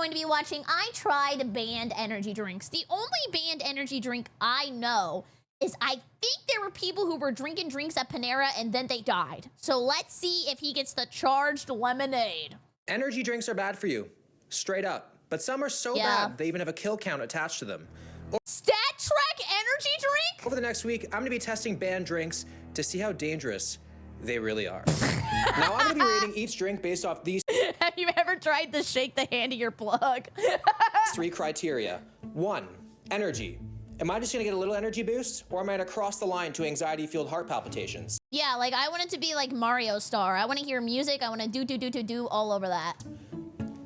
going to be watching I Tried Banned Energy Drinks. The only banned energy drink I know is I think there were people who were drinking drinks at Panera and then they died. So let's see if he gets the charged lemonade. Energy drinks are bad for you, straight up. But some are so bad, they even have a kill count attached to them. Stat Trek energy drink? Over the next week, I'm gonna be testing banned drinks to see how dangerous they really are. Now, I'm gonna be rating each drink based off these Have you ever tried to shake the hand of your plug? 3 criteria. 1, energy. Am I just gonna get a little energy boost, or am I gonna cross the line to anxiety-fueled heart palpitations? Yeah, like I want it to be like Mario Star. I want to hear music. I want to do all over that.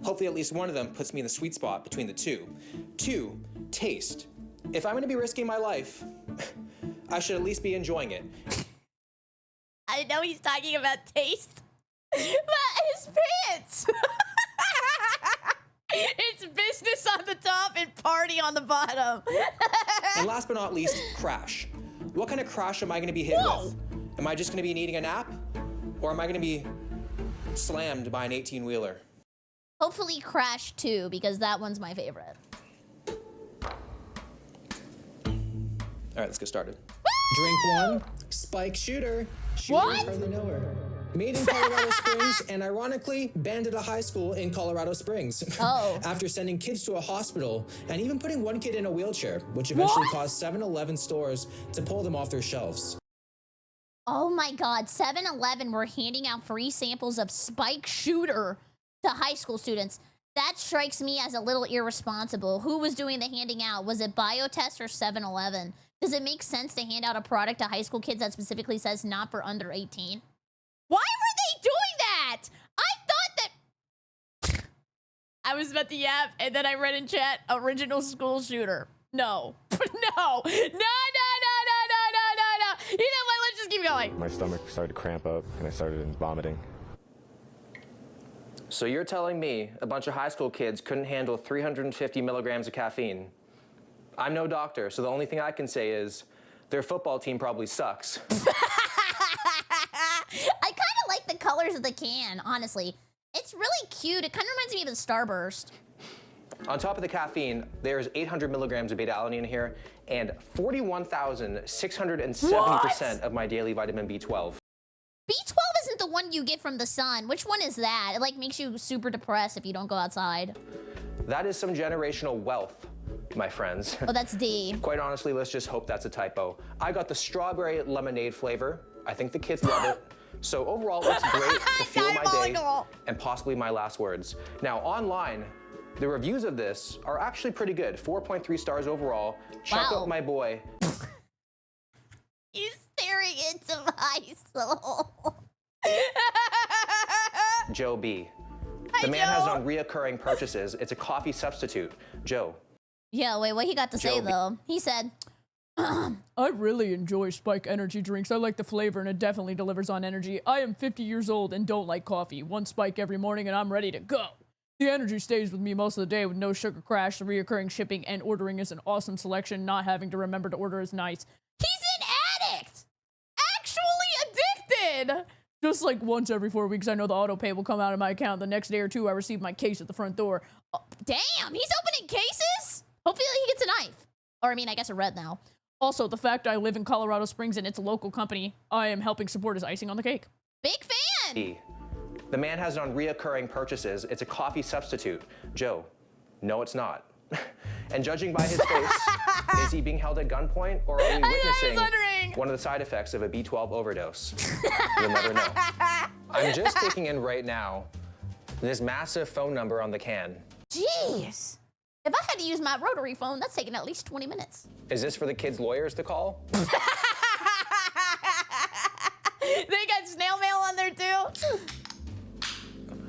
Hopefully at least one of them puts me in the sweet spot between the two. 2, taste. If I'm gonna be risking my life, I should at least be enjoying it. I know he's talking about taste, but his pants. It's business on the top and party on the bottom. And last but not least, crash. What kind of crash am I gonna be hit with? Am I just gonna be needing a nap? Or am I gonna be slammed by an 18-wheeler? Hopefully Crash 2, because that one's my favorite. All right, let's get started. Drink 1, Spike Shooter. Shooter, What? hardly know her. Made in Colorado Springs and ironically banned at a high school in Colorado Springs. Oh. After sending kids to a hospital and even putting one kid in a wheelchair, which eventually What? caused 7-Eleven stores to pull them off their shelves. Oh my God, 7-Eleven were handing out free samples of Spike Shooter to high school students. That strikes me as a little irresponsible. Who was doing the handing out? Was it Biotest or 7-Eleven? Does it make sense to hand out a product to high school kids that specifically says not for under 18? Why were they doing that? I thought that... I was about to yap, and then I read in chat, original school shooter. No. No. No, no, no, no, no, no, no. You know what? Let's just keep going. My stomach started to cramp up, and I started vomiting. So you're telling me a bunch of high school kids couldn't handle 350 milligrams of caffeine? I'm no doctor, so the only thing I can say is their football team probably sucks. I kind of like the colors of the can, honestly. It's really cute. It kind of reminds me of a Starburst. On top of the caffeine, there's 800 milligrams of beta-alanine in here and 41,670% of my daily vitamin B12. B12 isn't the one you get from the sun. Which one is that? It like makes you super depressed if you don't go outside. That is some generational wealth, my friends. Oh, that's D. Quite honestly, let's just hope that's a typo. I got the strawberry lemonade flavor. I think the kids love it. So overall, it's great to fuel my day and possibly my last words. Now, online, the reviews of this are actually pretty good. 4.3 stars overall. Check out my boy. He's staring into my soul. Joe B. Hi, The man has Joe. no reoccurring purchases. It's a coffee substitute. Joe. Yeah, wait, what he got to say, Joe B. though? He said, I really enjoy Spike energy drinks. I like the flavor and it definitely delivers on energy. I am 50 years old and don't like coffee. 1 Spike every morning and I'm ready to go. The energy stays with me most of the day with no sugar crash, the reoccurring shipping, and ordering is an awesome selection. Not having to remember to order is nice. he's an addict! Actually addicted! Just like once every 4 weeks, I know the auto pay will come out of my account. The next day or two, I receive my case at the front door. Damn, he's opening cases? Hopefully he gets a knife. Or, I mean, I guess a red now. Also, the fact I live in Colorado Springs and it's a local company I am helping support is icing on the cake. Big fan! E. The man has no reoccurring purchases. It's a coffee substitute. Joe. No, it's not. And judging by his face, is he being held at gunpoint or are we witnessing one of the side effects of a B12 overdose? You'll never know. I'm just taking in right now this massive phone number on the can. Jeez. If I had to use my rotary phone, that's taking at least 20 minutes. Is this for the kids' lawyers to call? They got snail mail on there too?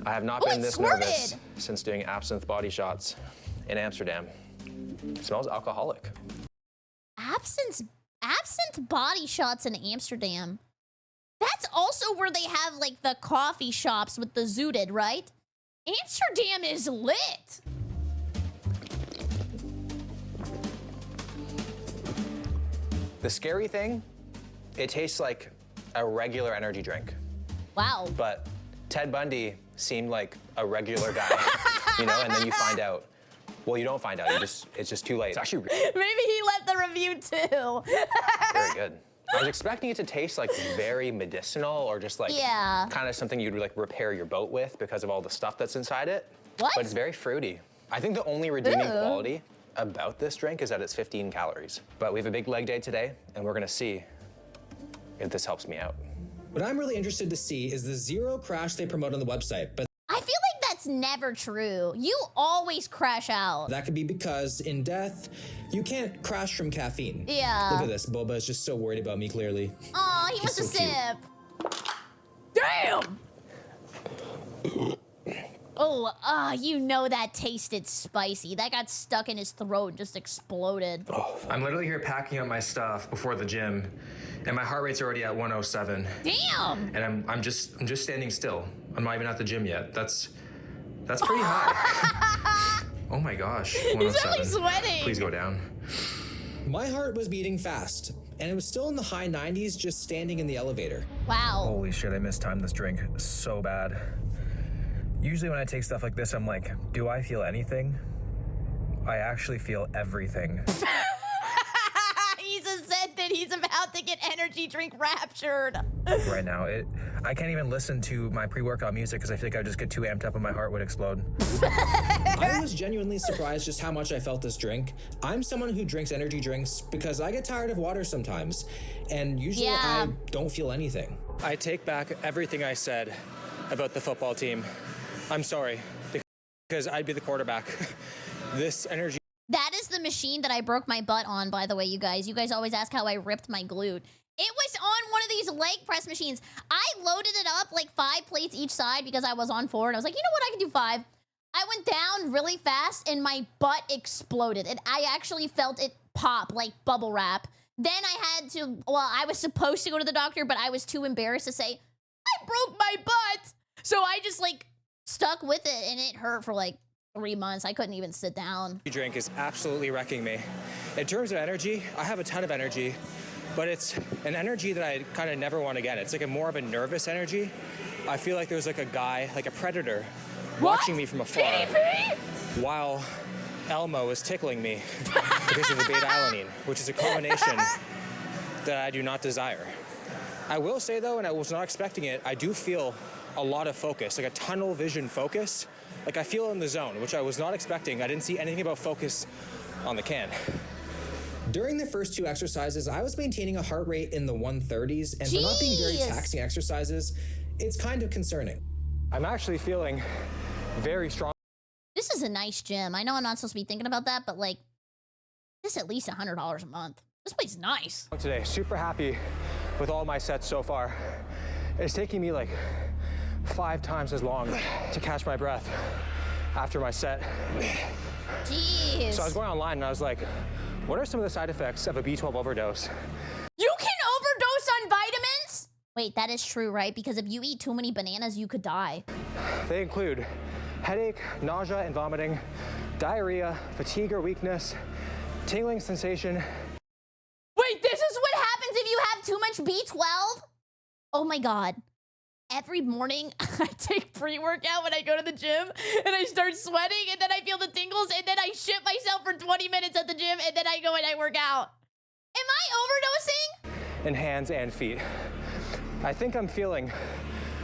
I have not been this nervous since doing absinthe body shots in Amsterdam. It smells alcoholic. Absinthe body shots in Amsterdam. That's also where they have like the coffee shops with the zooted, right? Amsterdam is lit. The scary thing, it tastes like a regular energy drink. Wow. But Ted Bundy seemed like a regular guy. you know, and then you find out. Well, you don't find out. It's just too late. It's actually Maybe he left the review too. very good. I was expecting it to taste like very medicinal or just like kind of something you'd like repair your boat with because of all the stuff that's inside it. What? But it's very fruity. I think the only redeeming quality about this drink is that it's 15 calories. But we have a big leg day today, and we're gonna see if this helps me out. What I'm really interested to see is the zero crash they promote on the website, but I feel like that's never true. You always crash out. that could be because in death, you can't crash from caffeine. Yeah. Look at this, Boba is just so worried about me, clearly. Aw, he wants so a cute. sip. Damn! Oh, you know that tasted spicy. That got stuck in his throat and just exploded. I'm literally here packing up my stuff before the gym, and my heart rate's already at 107. Damn! And I'm just standing still. I'm not even at the gym yet. That's pretty high. Oh my gosh. 107. He's really sweating. Please go down. My heart was beating fast, and it was still in the high 90s just standing in the elevator. Wow. Holy shit, I mistimed this drink so bad. Usually when I take stuff like this, I'm like, do I feel anything? I actually feel everything. He's said that he's about to get energy drink raptured. Right now, I can't even listen to my pre-workout music because I feel like I would just get too amped up and my heart would explode. I was genuinely surprised just how much I felt this drink. I'm someone who drinks energy drinks because I get tired of water sometimes, and usually I don't feel anything. I take back everything I said about the football team. I'm sorry, because I'd be the quarterback. This energy... That is the machine that I broke my butt on, by the way, you guys. You guys always ask how I ripped my glute. It was on one of these leg press machines. I loaded it up like 5 plates each side because I was on 4, and I was like, you know what, I can do 5. I went down really fast, and my butt exploded. And I actually felt it pop like bubble wrap. Then I had to, well, I was supposed to go to the doctor, but I was too embarrassed to say, I broke my butt. So I just like stuck with it, and it hurt for like 3 months. I couldn't even sit down. drink is absolutely wrecking me. In terms of energy, I have a ton of energy, but it's an energy that I kind of never want again. It's like more of a nervous energy. I feel like there's like a guy, like a predator, watching me from afar while Elmo is tickling me because of the beta-alanine, which is a combination that I do not desire. I will say though, and I was not expecting it, I do feel a lot of focus, like a tunnel vision focus. Like I feel in the zone, which I was not expecting. I didn't see anything about focus on the can. During the first 2 exercises, I was maintaining a heart rate in the 130s, and for not being very taxing exercises, it's kind of concerning. I'm actually feeling very strong. This is a nice gym. I know I'm not supposed to be thinking about that, but like, this is at least $100 a month. This place is nice. Today, super happy with all my sets so far. It's taking me like 5 times as long to catch my breath after my set. Jeez. So I was going online and I was like, what are some of the side effects of a B12 overdose? You can overdose on vitamins? Wait, that is true, right? Because if you eat too many bananas, you could die. They include headache, nausea and vomiting, diarrhea, fatigue or weakness, tingling sensation. Wait, this is what happens if you have too much B12? Oh my God. Every morning I take pre-workout when I go to the gym and I start sweating and then I feel the tingles and then I shit myself for 20 minutes at the gym and then I go and I work out. Am I overdosing? In hands and feet. I think I'm feeling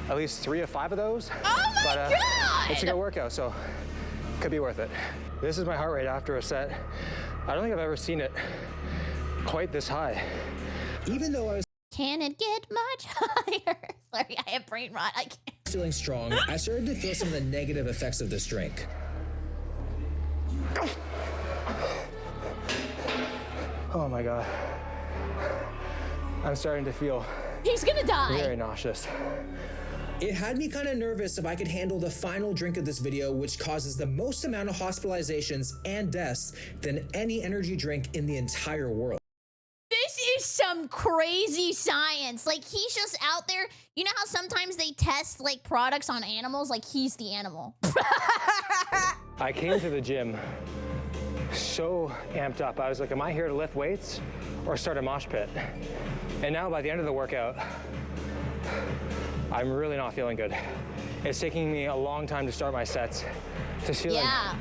at least 3 of 5 of those. Oh my God! It's a good workout, so could be worth it. This is my heart rate after a set. I don't think I've ever seen it quite this high. Even though I was Can it get much higher? Sorry, I have brain rot. I can't. feeling strong, I started to feel some of the negative effects of this drink. Oh my God. I'm starting to feel He's gonna die. very nauseous. It had me kind of nervous if I could handle the final drink of this video, which causes the most amount of hospitalizations and deaths than any energy drink in the entire world. This is some crazy science. Like, he's just out there. You know how sometimes they test, like, products on animals? Like, he's the animal. I came to the gym so amped up. I was like, am I here to lift weights or start a mosh pit? And now by the end of the workout, I'm really not feeling good. It's taking me a long time to start my sets, Just feel Yeah.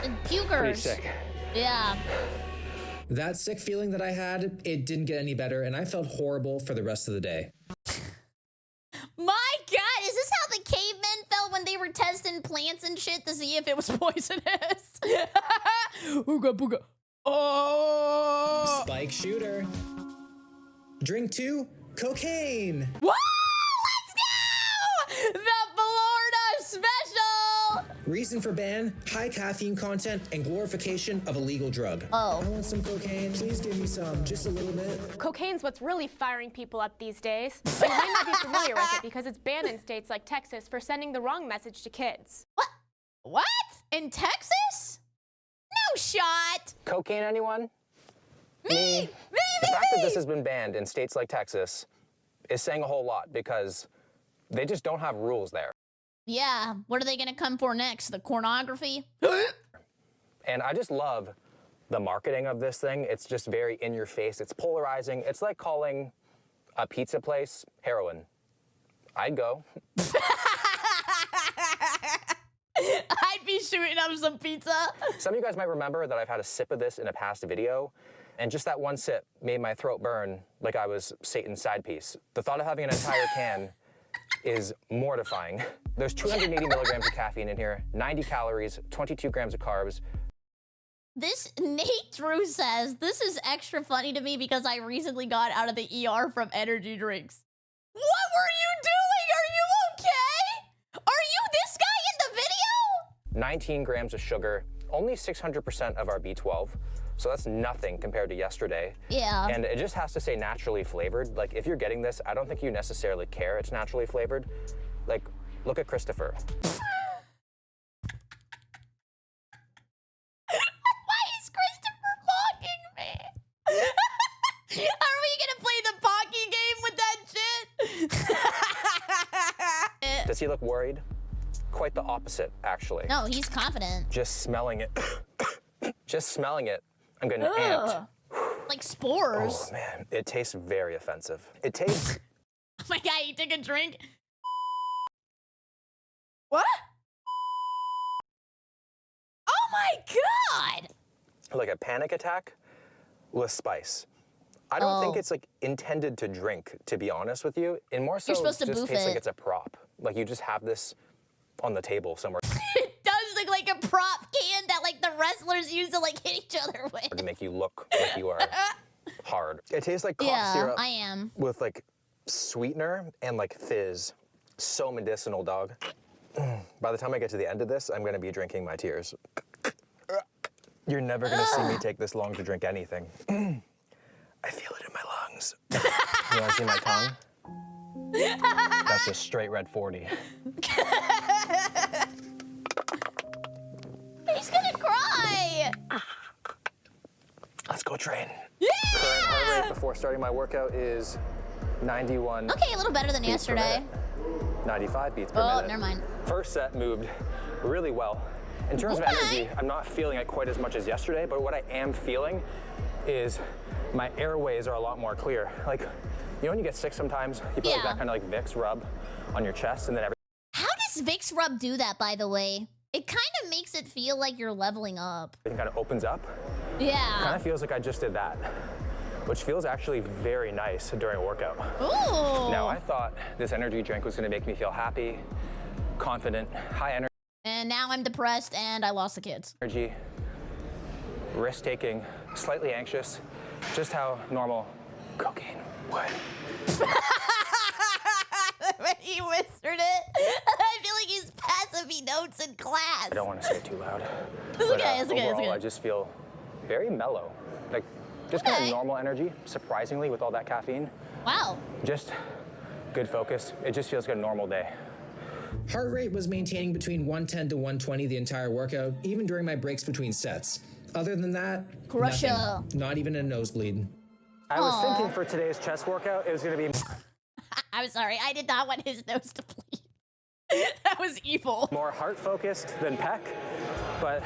And pukers. pretty sick. Yeah. That sick feeling that I had, it didn't get any better, and I felt horrible for the rest of the day. My God, is this how the cavemen felt when they were testing plants and shit to see if it was poisonous? Ooga booga. Oh! Spike shooter. Drink 2, cocaine. Woo! Let's go! The Florida special! Reason for ban, high caffeine content and glorification of a legal drug. Oh. I want some cocaine. Please give me some, just a little bit. Cocaine's what's really firing people up these days. You might not be familiar with it because it's banned in states like Texas for sending the wrong message to kids. What? What? In Texas? No shot. Cocaine, anyone? Me. The fact that this has been banned in states like Texas is saying a whole lot because they just don't have rules there. Yeah. What are they gonna come for next? The pornography? And I just love the marketing of this thing. It's just very in your face. It's polarizing. It's like calling a pizza place heroin. I'd go. I'd be shooting up some pizza. Some of you guys might remember that I've had a sip of this in a past video, and just that one sip made my throat burn like I was Satan's side piece. The thought of having an entire can is mortifying. There's 280 milligrams of caffeine in here, 90 calories, 22 grams of carbs. This Nate Drew says, this is extra funny to me because I recently got out of the ER from energy drinks. What were you doing? Are you okay? Are you this guy in the video? 19 grams of sugar, only 600% of our B12. So that's nothing compared to yesterday. Yeah. And it just has to say naturally flavored. Like, if you're getting this, I don't think you necessarily care it's naturally flavored. Like, look at Christopher. Why is Christopher mocking me? Are we gonna play the Pocky game with that shit? Does he look worried? Quite the opposite, actually. No, he's confident. Just smelling it. Just smelling it, I'm getting amped. Like spores. Oh, man. It tastes very offensive. It tastes Oh my God, you took a drink? What? Oh my God! like a panic attack with spice. I don't think it's like intended to drink, to be honest with you. And more so, You're supposed to just boof tastes like it. it's a prop. Like you just have this on the table somewhere It does look like a prop can that like the wrestlers use to like hit each other with. to make you look like you are hard. It tastes like cough Yeah, syrup I am. with like sweetener and like fizz. So medicinal, dog. By the time I get to the end of this, I'm gonna be drinking my tears. You're never gonna see me take this long to drink anything. I feel it in my lungs. You wanna see my tongue? That's just straight red 40. He's gonna cry. Let's go train. Yeah! Current heart rate before starting my workout is 91 Okay, a little better than beats per yesterday. minute. 95 beats per Oh, minute. never mind. First set moved really well. In terms of energy, I'm not feeling it quite as much as yesterday, but what I am feeling is my airways are a lot more clear. Like, you know when you get sick sometimes, you put like that kind of like Vicks rub on your chest and then How does Vicks Rub do that, by the way? It kind of makes it feel like you're leveling up. everything kind of opens up. Yeah. Kind of feels like I just did that, which feels actually very nice during a workout. Ooh. Now, I thought this energy drink was gonna make me feel happy, confident, high And now I'm depressed and I lost the kids. energy, risk-taking, slightly anxious, just how normal cocaine would. When he whispered it, I feel like he's passing me notes in class. I don't want to say it too loud. It's okay, it's okay, it's Overall, okay. I just feel very mellow. Like, just kind of normal energy, surprisingly, with all that caffeine. Wow. Just good focus. It just feels like a normal day. Heart rate was maintaining between 110 to 120 the entire workout, even during my breaks between sets. Other than that, Crusher. nothing. Not even a nosebleed. I was thinking for today's chest workout, it was going to be I'm sorry, I did not want his nose to bleed. That was evil. more heart-focused than pec, but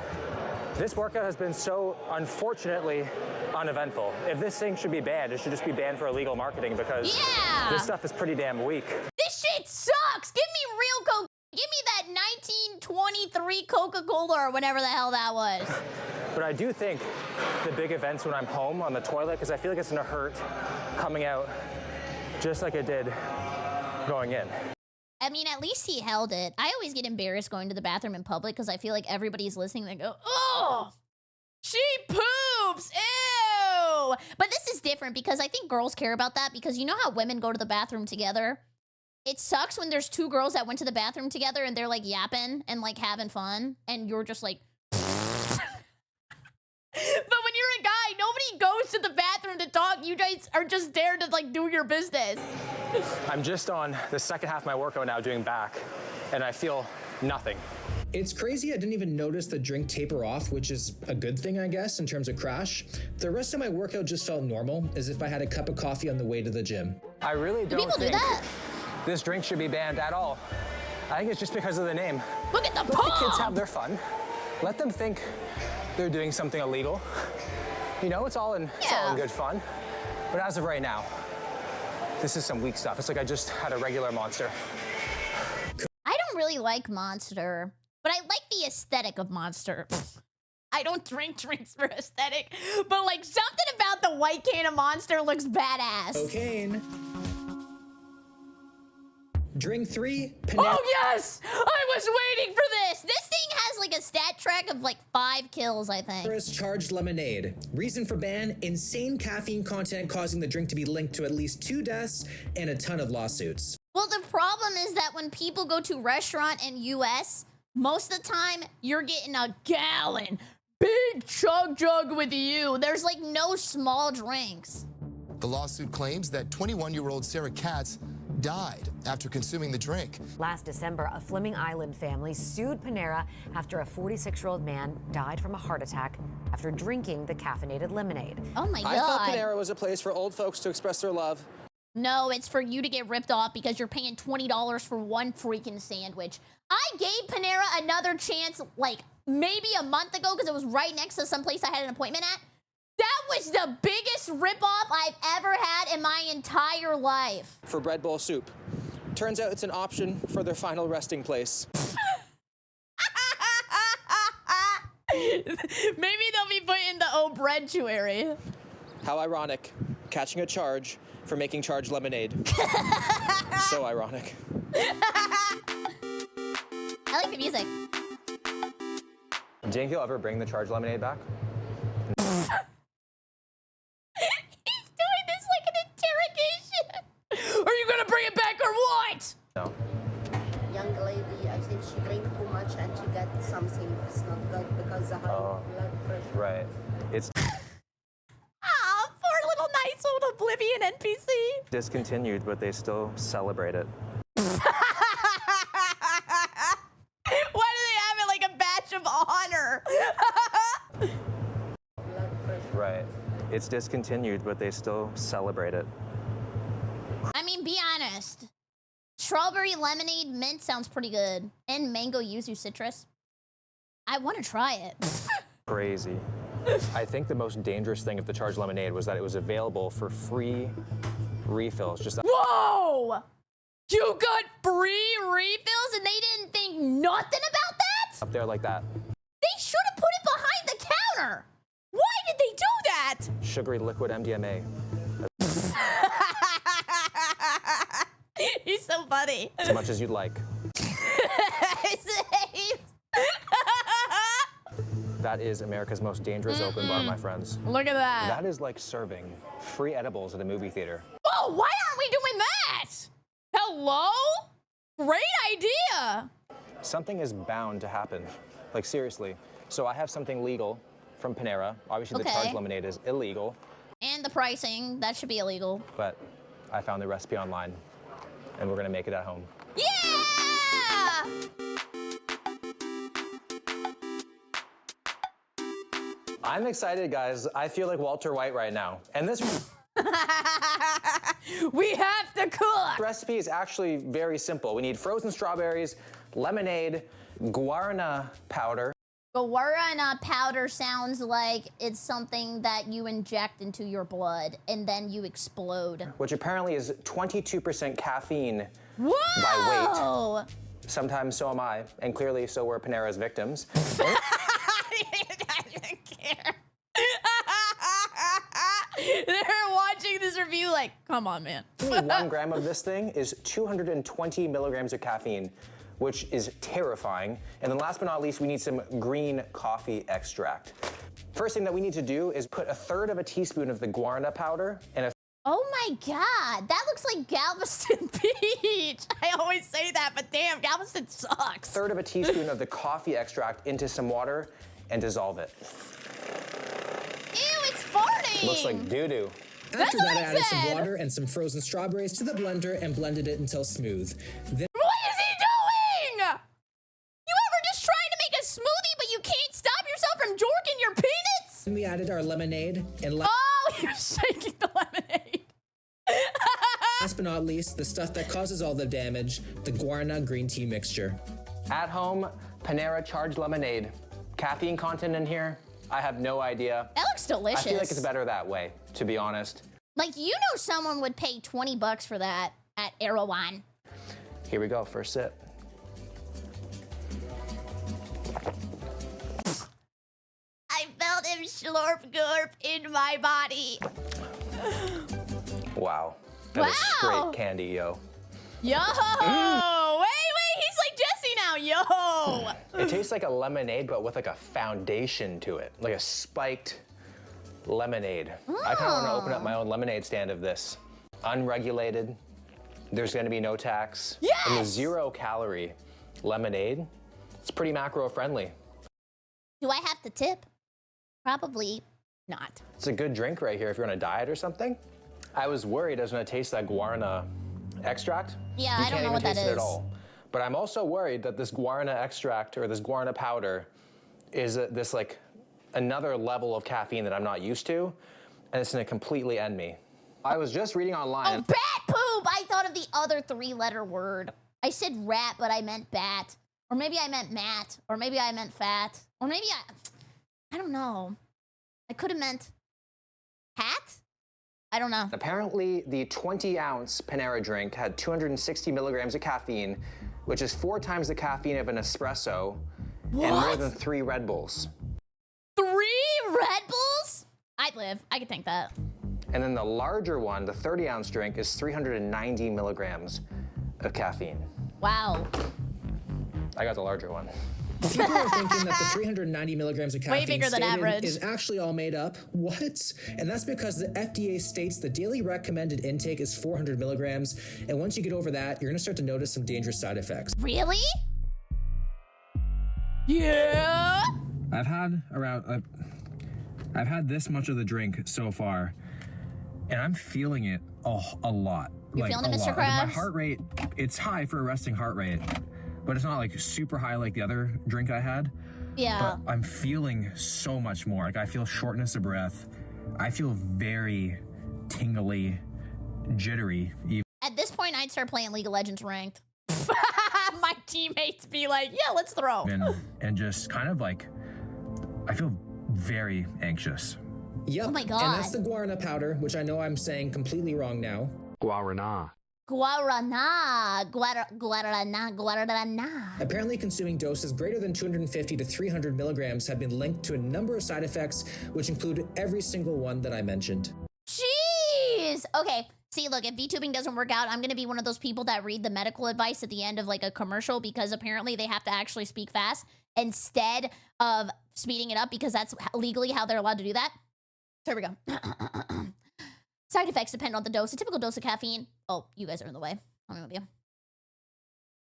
this workout has been so unfortunately uneventful. If this thing should be banned, it should just be banned for illegal marketing because this stuff is pretty damn weak. This shit sucks. Give me real coke. Give me that 19, 23 Coca-Cola or whatever the hell that was. But I do think the big events when I'm home on the toilet, because I feel like it's gonna hurt coming out just like it did going in. I mean, at least he held it. I always get embarrassed going to the bathroom in public because I feel like everybody's listening. They go, oh, she poops, ew. But this is different because I think girls care about that because you know how women go to the bathroom together? It sucks when there's two girls that went to the bathroom together and they're like yapping and like having fun and you're just like, but when you're a guy, nobody goes to the bathroom to talk. You guys are just there to like do your business. I'm just on the second half of my workout now doing back, and I feel nothing. It's crazy I didn't even notice the drink taper off, which is a good thing, I guess, in terms of crash. The rest of my workout just felt normal, as if I had a cup of coffee on the way to the gym. I really don't People think do that. this drink should be banned at all. I think it's just because of the name. Look at the Let pump. the kids have their fun. Let them think they're doing something illegal. You know, it's all in good fun. But as of right now, this is some weak stuff. It's like I just had a regular Monster. I don't really like Monster, but I like the aesthetic of Monster. I don't drink drinks for aesthetic, but like something about the white can of Monster looks badass. Cocaine. Drink 3, Panera. Oh yes! I was waiting for this! This thing has like a stat track of like 5 kills, I think. Panera's charged lemonade. Reason for ban, insane caffeine content causing the drink to be linked to at least 2 deaths and a ton of lawsuits. Well, the problem is that when people go to restaurant in US, most of the time you're getting a gallon. Big chug jug with you. There's like no small drinks. The lawsuit claims that 21-year-old Sarah Katz died after consuming the drink. Last December, a Fleming Island family sued Panera after a 46-year-old man died from a heart attack after drinking the caffeinated lemonade. Oh my God. I thought Panera was a place for old folks to express their love. No, it's for you to get ripped off because you're paying $20 for one freaking sandwich. I gave Panera another chance like maybe a month ago because it was right next to some place I had an appointment at. That was the biggest ripoff I've ever had in my entire life. For bread bowl soup. Turns out it's an option for their final resting place. Maybe they'll be putting the obituary. How ironic. Catching a charge for making charged lemonade. So ironic. I like the music. Do you think he'll ever bring the charged lemonade back? He's doing this like an interrogation. Are you gonna bring it back or what? No. Young lady, I think she drank too much and she got something that's not good because of high blood pressure. Right. It's Ah, poor little nice old Oblivion NPC. discontinued, but they still celebrate it. Why do they have it like a badge of honor? Blood pressure. Right. It's discontinued, but they still celebrate it. I mean, be honest. Strawberry lemonade mint sounds pretty good. And mango yuzu citrus. I want to try it. Crazy. I think the most dangerous thing of the charged lemonade was that it was available for free refills. Just Whoa! You got free refills and they didn't think nothing about that? up there like that. They should have put it behind the counter. Why did they do that? Sugary liquid MDMA. He's so funny. As much as you'd like. That is America's most dangerous open bar, my friends. Look at that. That is like serving free edibles at a movie theater. Oh, why aren't we doing that? Hello? Great idea. Something is bound to happen. Like, seriously. So I have something legal from Panera. Obviously, the Okay. charged lemonade is illegal, And the pricing, that should be illegal. but I found the recipe online, and we're gonna make it at home. Yeah! I'm excited, guys. I feel like Walter White right now. And this We have to cook. recipe is actually very simple. We need frozen strawberries, lemonade, guarana powder, Guarana powder sounds like it's something that you inject into your blood and then you explode. which apparently is 22% caffeine Whoa! by weight. Sometimes so am I, and clearly so were Panera's victims. I don't care. They're watching this review like, come on, man. Only 1 gram of this thing is 220 milligrams of caffeine, which is terrifying. And then last but not least, we need some green coffee extract. First thing that we need to do is put 1/3 of a teaspoon of the guarana powder and a Oh my God, that looks like Galveston Beach. I always say that, but damn, Galveston sucks. 1/3 of a teaspoon of the coffee extract into some water and dissolve it. Ew, it's farting. Looks like doo-doo. After that, I added some water and some frozen strawberries to the blender and blended it until smooth. Then What is he doing? You ever just trying to make a smoothie, but you can't stop yourself from jorking your peanuts? we added our lemonade and Oh, you're shaking the lemonade. last but not least, the stuff that causes all the damage, the guarana green tea mixture. At home, Panera charged lemonade. Caffeine content in here, I have no idea. That looks delicious. I feel like it's better that way, to be honest. Like, you know someone would pay $20 for that at Erewhon. Here we go, first sip. I felt him slurp gorp in my body. Wow. That is straight candy, yo. Yo! Wait, he's like Jesse now, yo! It tastes like a lemonade, but with like a foundation to it, like a spiked lemonade. I kind of want to open up my own lemonade stand of this. Unregulated, there's gonna be no tax. Yes! And the 0-calorie lemonade, it's pretty macro friendly. Do I have to tip? Probably not. It's a good drink right here if you're on a diet or something. I was worried I was gonna taste that guarana extract. Yeah, You I don't can't know even what that taste it is. at all. But I'm also worried that this guarana extract or this guarana powder is this like another level of caffeine that I'm not used to, and it's gonna completely end me. I was just reading online. Oh, bat poop! I thought of the other 3-letter word. I said rat, but I meant bat. Or maybe I meant mat. Or maybe I meant fat. Or maybe I don't know. I could have meant hat? I don't know. Apparently, the 20-ounce Panera drink had 260 milligrams of caffeine, which is 4 times the caffeine of an espresso, and more than 3 Red Bulls. 3 Red Bulls? I'd live. I could think that. And then the larger one, the 30-ounce drink, is 390 milligrams of caffeine. Wow. I got the larger one. People are thinking that the 390 milligrams of Way caffeine bigger than stated average. is actually all made up. What? And that's because the FDA states the daily recommended intake is 400 milligrams, and once you get over that, you're gonna start to notice some dangerous side effects. Really? Yeah? I've had this much of the drink so far, and I'm feeling it a lot. You're feeling it, Mr. Like, Krabs? my heart rate, it's high for a resting heart rate, but it's not like super high like the other drink I had. Yeah. But I'm feeling so much more. Like I feel shortness of breath. I feel very tingly, jittery. At this point, I'd start playing League of Legends ranked. My teammates be like, yeah, let's throw. And just kind of like, I feel very anxious. Yep. Oh my God. And that's the guarana powder, which I know I'm saying completely wrong now. Guarana. Guarana. Apparently, consuming doses greater than 250 to 300 milligrams have been linked to a number of side effects, which include every single one that I mentioned. Jeez. Okay. See, look, if VTubing doesn't work out, I'm going to be one of those people that read the medical advice at the end of like a commercial because apparently they have to actually speak fast instead of speeding it up because that's legally how they're allowed to do that. So here we go. Side effects depend on the dose. A typical dose of caffeine. Oh, you guys are in the way. I'm with you.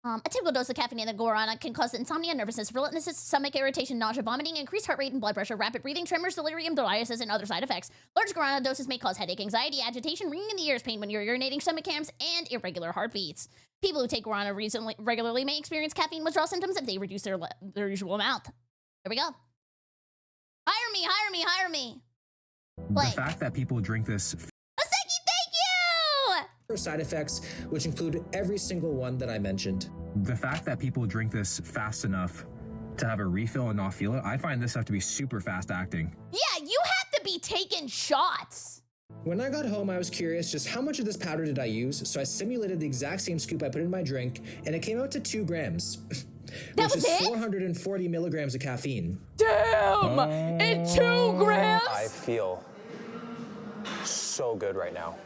A typical dose of caffeine in the guarana can cause insomnia, nervousness, relentlessness, stomach irritation, nausea, vomiting, increased heart rate and blood pressure, rapid breathing, tremors, delirium, delirious, and other side effects. Large guarana doses may cause headache, anxiety, agitation, ringing in the ears, pain when you're urinating, stomach cramps, and irregular heartbeats. People who take guarana regularly may experience caffeine withdrawal symptoms if they reduce their usual amount. There we go. Hire me, hire me, hire me. The fact that people drink this Side effects, which include every single one that I mentioned. The fact that people drink this fast enough to have a refill and not feel it, I find this stuff to be super fast acting. Yeah, you have to be taking shots. When I got home, I was curious just how much of this powder did I use, so I simulated the exact same scoop I put in my drink, and it came out to 2 grams. Which is 440 milligrams of caffeine. Damn! In 2 grams? I feel so good right now.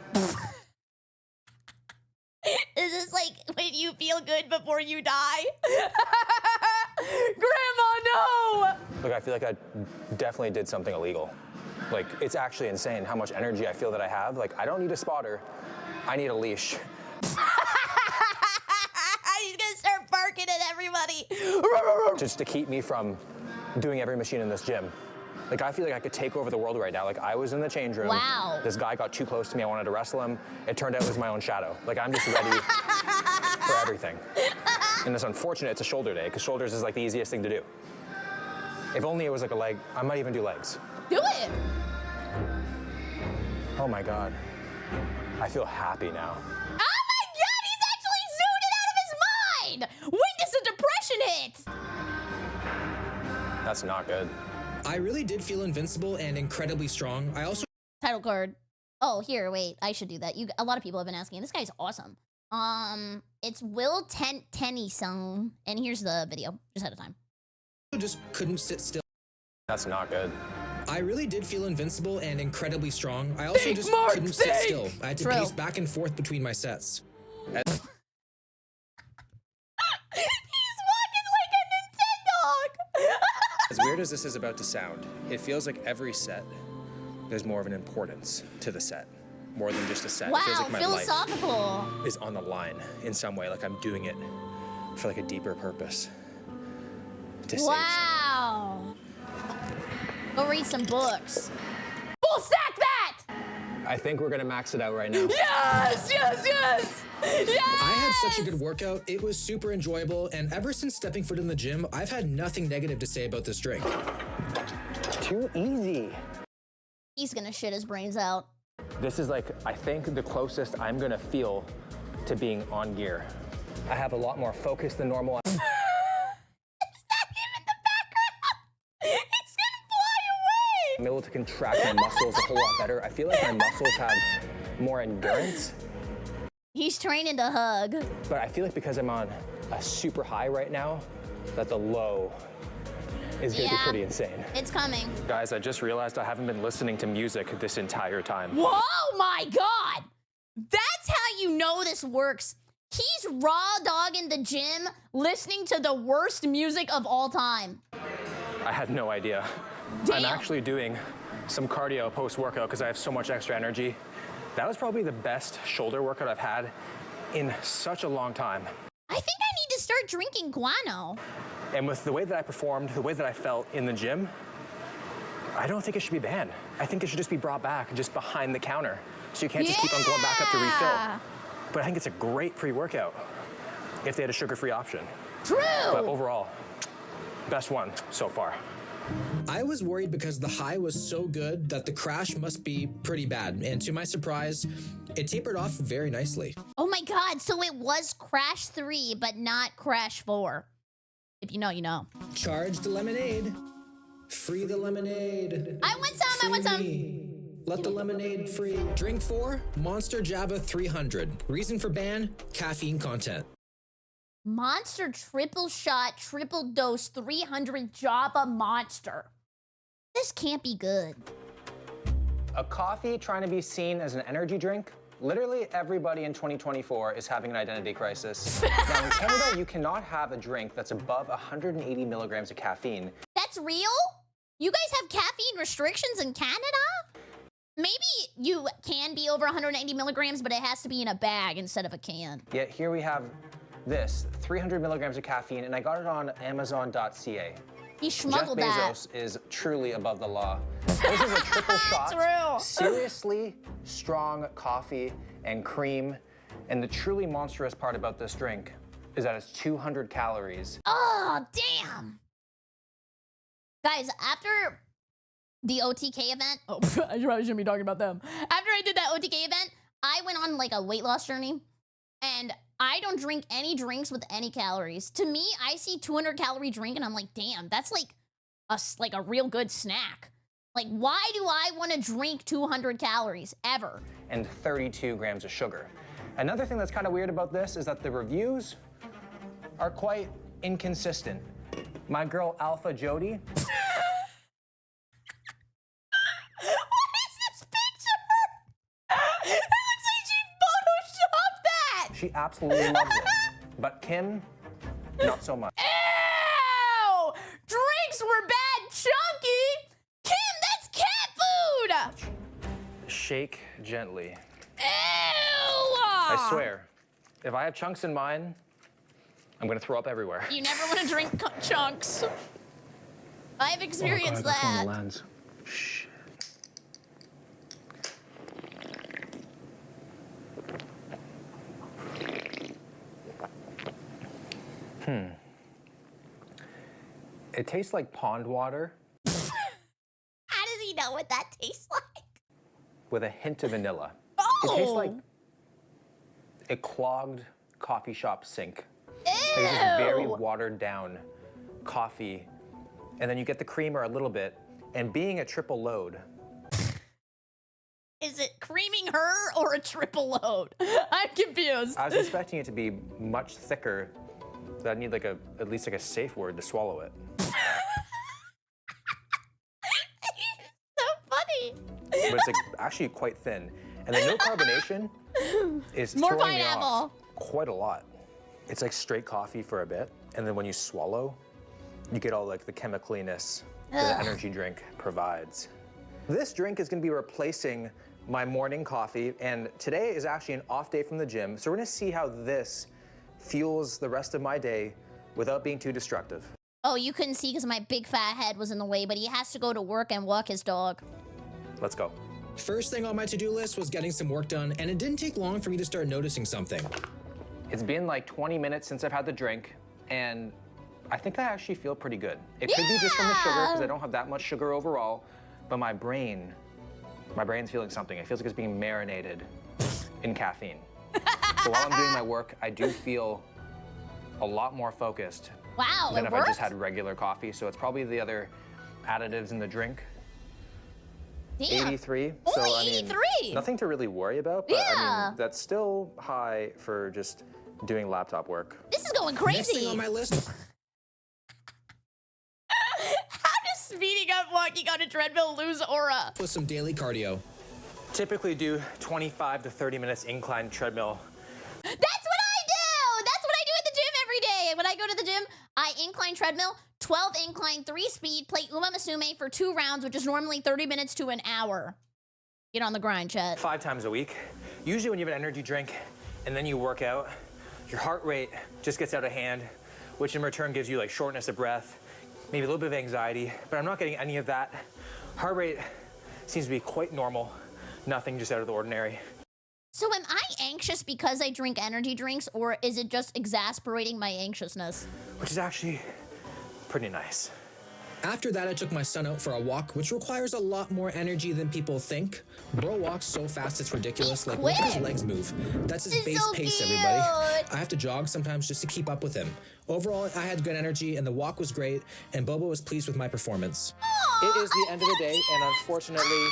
Is this like when you feel good before you die? Grandma, no! Look, I feel like I definitely did something illegal. Like, it's actually insane how much energy I feel that I have. Like, I don't need a spotter. I need a leash. He's gonna start barking at everybody. Just to keep me from doing every machine in this gym. Like, I feel like I could take over the world right now. Like, I was in the change room. Wow. This guy got too close to me. I wanted to wrestle him. It turned out it was my own shadow. Like, I'm just ready for everything. And it's unfortunate it's a shoulder day, because shoulders is like the easiest thing to do. If only it was like a leg. I might even do legs. Do it. Oh my God. I feel happy now. Oh my God, he's actually zooted out of his mind. When does the depression hit? That's not good. I really did feel invincible and incredibly strong. I also Title card. Oh, here, wait. I should do that. A lot of people have been asking. This guy's awesome. It's Will Tennyson, and here's the video, just ahead of time. just couldn't sit still. That's not good. I really did feel invincible and incredibly strong. I also just couldn't sit still. I had to pace back and forth between my sets. He's walking like a Nintendo. As weird as this is about to sound, it feels like every set, there's more of an importance to the set. More than just a set. Wow, it feels like my philosophical. life is on the line in some way, like I'm doing it for like a deeper purpose. To save Wow. Go read some books. Full stack that! I think we're gonna max it out right now. Yes, yes, yes! Yes! I had such a good workout. It was super enjoyable, and ever since stepping foot in the gym, I've had nothing negative to say about this drink. Too easy. He's gonna shit his brains out. This is like, I think, the closest I'm gonna feel to being on gear. I have a lot more focus than normal. Is that him in the background? He's gonna fly away! I'm able to contract my muscles a whole lot better. I feel like my muscles have more endurance. He's training to hug. But I feel like because I'm on a super high right now, that the low is gonna be pretty insane. It's coming. Guys, I just realized I haven't been listening to music this entire time. Whoa, my God! That's how you know this works. He's raw dogging the gym, listening to the worst music of all time. I had no idea. Damn. I'm actually doing some cardio post-workout because I have so much extra energy. That was probably the best shoulder workout I've had in such a long time. I think I need to start drinking guano. And with the way that I performed, the way that I felt in the gym, I don't think it should be banned. I think it should just be brought back just behind the counter. So you can't just keep on going back up to refill. But I think it's a great pre-workout if they had a sugar-free option. True. But overall, best one so far. I was worried because the high was so good that the crash must be pretty bad. And to my surprise, it tapered off very nicely. Oh my God, so it was Crash 3, but not Crash 4. If you know, you know. Charge the lemonade. Free the lemonade. I want some, I want some. Let the lemonade free. Drink 4, Monster Java 300. Reason for ban, caffeine content. Monster triple shot, triple dose, 300 Java Monster. This can't be good. A coffee trying to be seen as an energy drink? Literally everybody in 2024 is having an identity crisis. Now in Canada, you cannot have a drink that's above 180 milligrams of caffeine. That's real? You guys have caffeine restrictions in Canada? Maybe you can be over 180 milligrams, but it has to be in a bag instead of a can. Yet here we have this, 300 milligrams of caffeine, and I got it on Amazon.ca. He smuggled that. Jeff Bezos is truly above the law. This is a triple shot, True. seriously strong coffee and cream. And the truly monstrous part about this drink is that it's 200 calories. Oh, damn. Guys, after the OTK event, I probably shouldn't be talking about them. after I did that OTK event, I went on like a weight loss journey, and I don't drink any drinks with any calories. To me, I see 200 calorie drink and I'm like, damn, that's like a real good snack. Like, why do I want to drink 200 calories ever? And 32 grams of sugar. Another thing that's kind of weird about this is that the reviews are quite inconsistent. My girl Alpha Jody. What is this picture? It looks like she photoshopped that. She absolutely loves it. But Kim, not so much. Ew! Drinks were bad, Chunky. Kim, that's cat food. Shake gently. Ew! I swear, if I have chunks in mine, I'm gonna throw up everywhere. You never want to drink chunks. I've experienced that. On the lens. Shit. It tastes like pond water. How does he know what that tastes like? With a hint of vanilla. Oh! It tastes like a clogged coffee shop sink. Ew! It's this very watered down coffee, and then you get the creamer a little bit, and being a triple load. Is it creaming her or a triple load? I'm confused. I was expecting it to be much thicker, so I'd need like at least like a safe word to swallow it. So funny. But it's like actually quite thin. And the no carbonation is More throwing me pineapple. off quite a lot. It's like straight coffee for a bit, and then when you swallow, you get all like the chemicaliness that an energy drink provides. This drink is gonna be replacing my morning coffee, and today is actually an off day from the gym, so we're gonna see how this fuels the rest of my day without being too destructive. Oh, you couldn't see because my big fat head was in the way, but he has to go to work and walk his dog. Let's go. First thing on my to-do list was getting some work done, and it didn't take long for me to start noticing something. It's been like 20 minutes since I've had the drink, and I think I actually feel pretty good. It could be just from the sugar, because I don't have that much sugar overall, but my brain's feeling something. It feels like it's being marinated in caffeine. So while I'm doing my work, I do feel a lot more focused Wow, than it if worked? I just had regular coffee. So it's probably the other additives in the drink. Damn. 83. Only So I mean, 83? nothing to really worry about, but I Yeah. mean, that's still high for just doing laptop work. This is going Next thing crazy. on my list. How does speeding up walking on a treadmill lose aura? Was some daily cardio. Typically do 25 to 30 minutes incline treadmill. That's what I do! That's what I do at the gym every day. When I go to the gym, I incline treadmill, 12 incline, 3 speed, play Uma Musume for 2 rounds, which is normally 30 minutes to an hour. Get on the grind, Chet. 5 times a week. Usually when you have an energy drink and then you work out, your heart rate just gets out of hand, which in return gives you like shortness of breath, maybe a little bit of anxiety, but I'm not getting any of that. Heart rate seems to be quite normal, nothing just out of the ordinary. So am I anxious because I drink energy drinks, or is it just exasperating my anxiousness? Which is actually pretty nice. After that, I took my son out for a walk, which requires a lot more energy than people think. Bro walks so fast it's ridiculous. Like, look at his quick. legs move. That's his He's base so pace, cute. everybody. I have to jog sometimes just to keep up with him. Overall, I had good energy, and the walk was great, and Bobo was pleased with my performance. It is the end of the day, and unfortunately,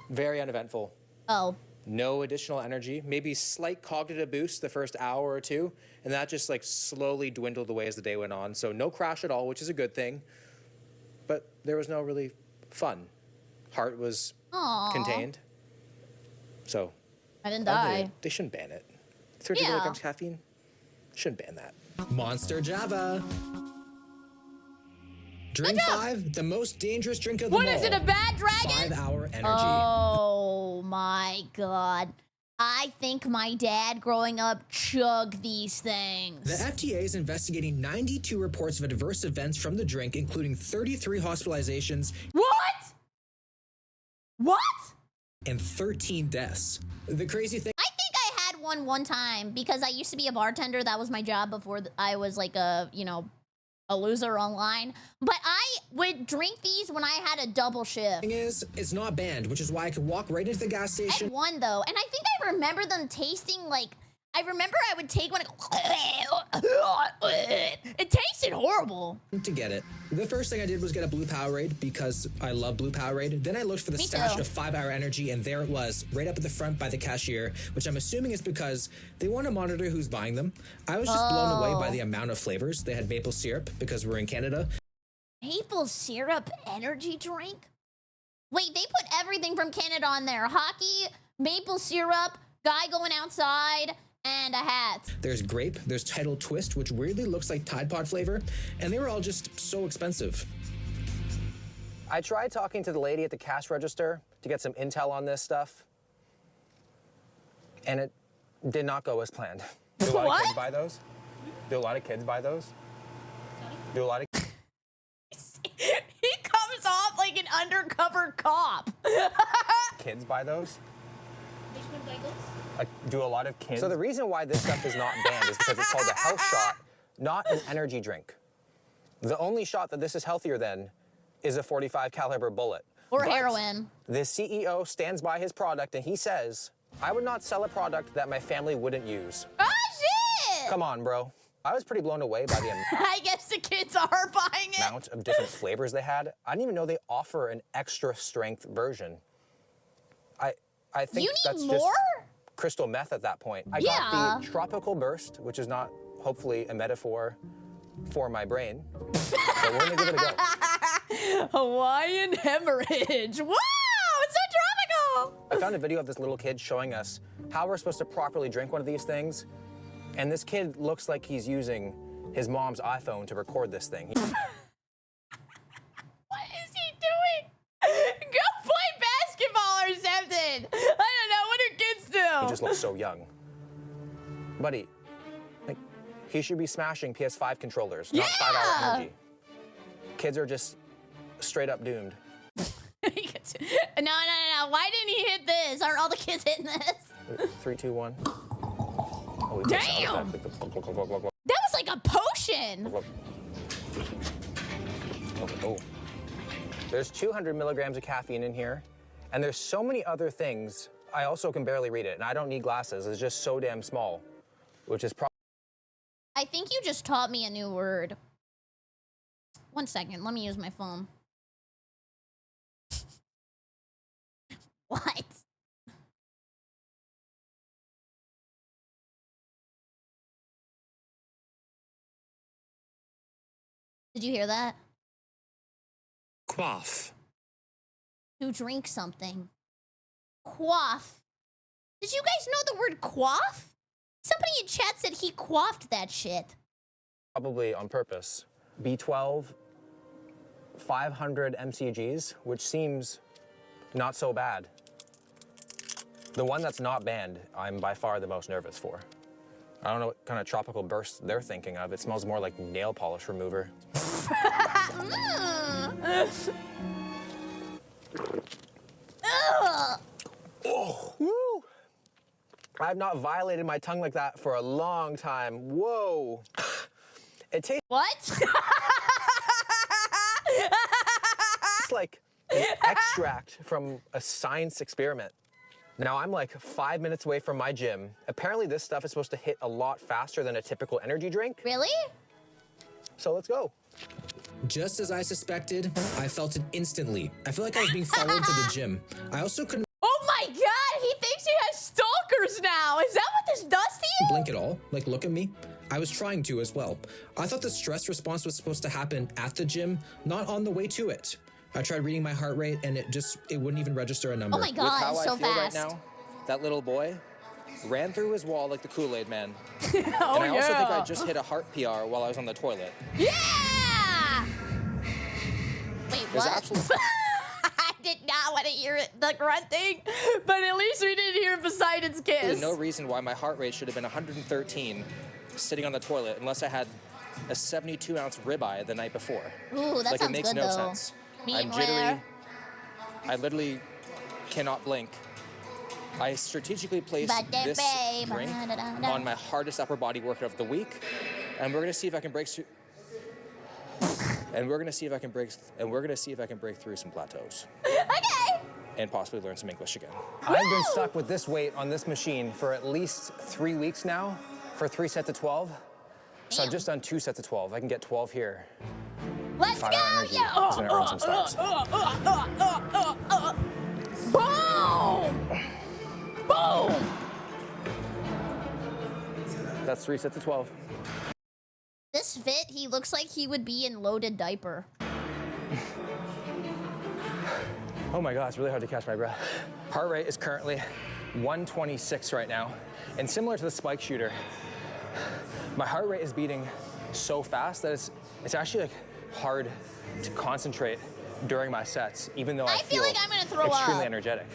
very uneventful. Oh. No additional energy, maybe slight cognitive boost the first hour or two, and that just like slowly dwindled away as the day went on. So no crash at all, which is a good thing. But there was no really fun. Heart was Aww. contained. So I didn't ugly. die. They shouldn't ban it. 30 Yeah. milligrams caffeine? Shouldn't ban that. Monster Java. Drink 5, the most dangerous drink of them all. What is it, a bad dragon? 5-hour energy. Oh my god. I think my dad growing up chugged these things. The FDA is investigating 92 reports of adverse events from the drink, including 33 hospitalizations. What? What? And 13 deaths. The crazy thing. I think I had one time because I used to be a bartender. That was my job before I was like a loser online. But I would drink these when I had a double shift. Thing is, it's not banned, which is why I could walk right into the gas I station. had one though, and I think I remember them tasting like I remember I would take one. It tasted horrible. To get it. The first thing I did was get a blue Powerade because I love blue Powerade. Then I looked for the stash of 5 Hour Energy, and there it was, right up at the front by the cashier, which I'm assuming is because they want to monitor who's buying them. I was just blown away by the amount of flavors. They had maple syrup because we're in Canada. Maple syrup energy drink? Wait, they put everything from Canada on there. Hockey, maple syrup, guy going outside, and a hat. There's grape, there's Tidal Twist, which weirdly looks like Tide Pod flavor, and they were all just so expensive. I tried talking to the lady at the cash register to get some intel on this stuff, and it did not go as planned. Do a lot of kids buy those? Do a lot of kids buy those? Do a lot of... He comes off like an undercover cop. Kids buy those? Do a lot of kids? So the reason why this stuff is not banned is because it's called a health shot, not an energy drink. The only shot that this is healthier than is a .45 caliber bullet. Or heroin. The CEO stands by his product and he says, I would not sell a product that my family wouldn't use. Oh, shit! Come on, bro. I was pretty blown away by the I guess the kids are buying it. amount of different flavors they had. I didn't even know they offer an extra strength version. I think that's just crystal meth at that point. I got the Tropical Burst, which is not, hopefully, a metaphor for my brain. But we're gonna give it a go. Hawaiian hemorrhage. Wow, it's so tropical. I found a video of this little kid showing us how we're supposed to properly drink one of these things. And this kid looks like he's using his mom's iPhone to record this thing. What is he doing? Go play basketball or something. I don't know. What do kids do? He just looks so young. Buddy, like, he should be smashing PS5 controllers, not 5 Hour Energy. Kids are just straight up doomed. No. Why didn't he hit this? Aren't all the kids hitting this? 3, 2, 1. Oh, damn! That was like a potion! Oh. There's 200 milligrams of caffeine in here, and there's so many other things. I also can barely read it, and I don't need glasses. It's just so damn small, which is probably... I think you just taught me a new word. 1 second, let me use my phone. What? Did you hear that? Quaff. To drink something. Quaff. Did you guys know the word quaff? Somebody in chat said he quaffed that shit. Probably on purpose. B12, 500 mcgs, which seems not so bad. The one that's not banned, I'm by far the most nervous for. I don't know what kind of tropical burst they're thinking of. It smells more like nail polish remover. Oh, woo! I've not violated my tongue like that for a long time. Whoa! It tastes... What? It's like an extract from a science experiment. Now I'm like 5 minutes away from my gym. Apparently this stuff is supposed to hit a lot faster than a typical energy drink. Really? So let's go. Just as I suspected, I felt it instantly. I feel like I was being followed to the gym. I also couldn't Oh my god, he thinks he has stalkers now. Is that what this does to you? blink at all. Like, look at me. I was trying to as well. I thought the stress response was supposed to happen at the gym, not on the way to it. I tried reading my heart rate and it wouldn't even register a number. Oh my god, With how so I feel fast. right now, that little boy ran through his wall like the Kool-Aid man. Oh, and I also think yeah. I just hit a heart PR while I was on the toilet. Yeah! Wait, There's what? absolutely- I did not want to hear it, the grunting, but at least we didn't hear Poseidon's kiss. There's no reason why my heart rate should have been 113 sitting on the toilet unless I had a 72-ounce ribeye the night before. Ooh, that like, sounds it makes good, no though. sense. Medium I'm jittery. rare. I literally cannot blink. I strategically placed this drink on my hardest upper body workout of the week, and we're gonna see if I can break through. And we're gonna see if I can break. And we're gonna see if I can break through some plateaus. Okay. and possibly learn some English again. I've been stuck with this weight on this machine for at least 3 weeks now for 3 sets of 12. So I've just done 2 sets of 12. I can get 12 here. Let's go! Yeah. Is gonna earn some stars. Boom! Boom! That's 3 sets of 12. This fit, he looks like he would be in loaded diaper. Oh my God, it's really hard to catch my breath. Heart rate is currently 126 right now. And similar to the spike shooter, my heart rate is beating so fast that it's actually like hard to concentrate during my sets, even though I feel like I'm gonna throw extremely up. energetic.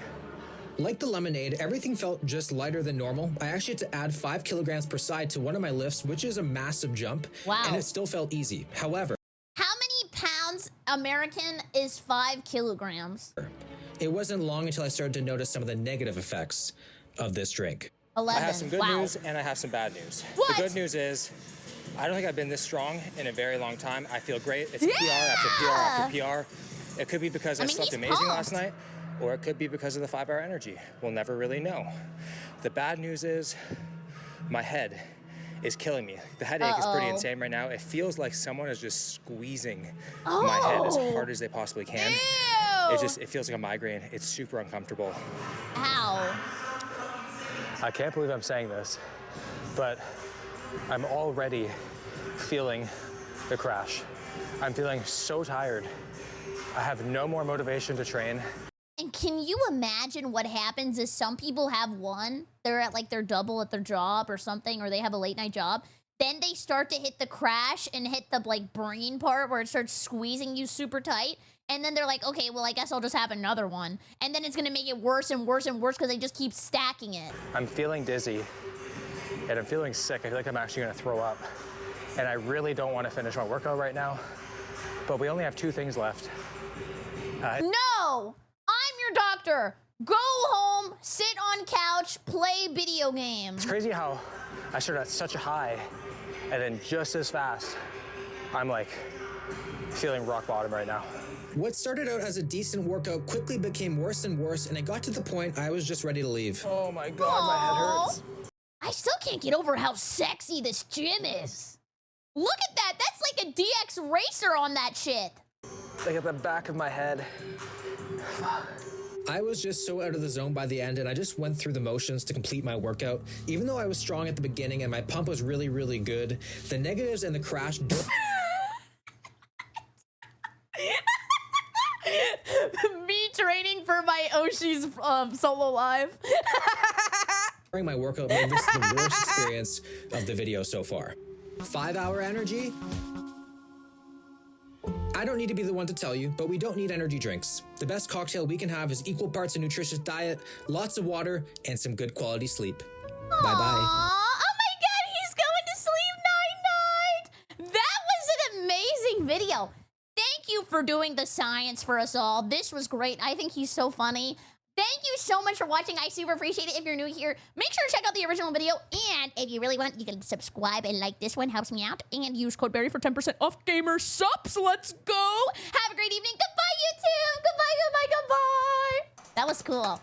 Like the lemonade, everything felt just lighter than normal. I actually had to add 5 kilograms per side to one of my lifts, which is a massive jump. Wow. And it still felt easy. However, how many pounds American is 5 kilograms? It wasn't long until I started to notice some of the negative effects of this drink. 11. I have some good news and I have some bad news. What? The good news is, I don't think I've been this strong in a very long time. I feel great. It's PR after PR after PR. It could be because I slept amazing last night, or it could be because of the 5-hour energy. We'll never really know. The bad news is, my head is killing me. The headache is pretty insane right now. It feels like someone is just squeezing my head as hard as they possibly can. It feels like a migraine. It's super uncomfortable. Ow. I can't believe I'm saying this, but I'm already feeling the crash. I'm feeling so tired. I have no more motivation to train. And can you imagine what happens is some people have one, they're at like their double at their job or something, or they have a late night job. Then they start to hit the crash and hit the like brain part where it starts squeezing you super tight. And then they're like, okay, well, I guess I'll just have another one. And then it's gonna make it worse and worse and worse because they just keep stacking it. I'm feeling dizzy and I'm feeling sick. I feel like I'm actually gonna throw up. And I really don't wanna finish my workout right now, but we only have 2 things left. No, I'm your doctor. Go home, sit on couch, play video games. It's crazy how I started at such a high and then just as fast, I'm like feeling rock bottom right now. What started out as a decent workout quickly became worse and worse, and it got to the point I was just ready to leave. Oh my God, my head hurts. I still can't get over how sexy this gym is. Look at that. That's like a DX racer on that shit. Like at the back of my head. I was just so out of the zone by the end, and I just went through the motions to complete my workout. Even though I was strong at the beginning and my pump was really, really good, the negatives and the crash... Me training for my Oshi's solo live. During my workout made this the worst experience of the video so far. 5-hour energy? I don't need to be the one to tell you, but we don't need energy drinks. The best cocktail we can have is equal parts a nutritious diet, lots of water, and some good quality sleep. Bye-bye. Oh my God, he's going to sleep night-night. That was an amazing video. Thank you for doing the science for us all. This was great. I think he's so funny. Thank you so much for watching. I super appreciate it. If you're new here, make sure to check out the original video. And if you really want, you can subscribe and like this one. Helps me out. And use code Berry for 10% off gamer subs. Let's go. Have a great evening. Goodbye, YouTube. Goodbye, goodbye, goodbye. That was cool.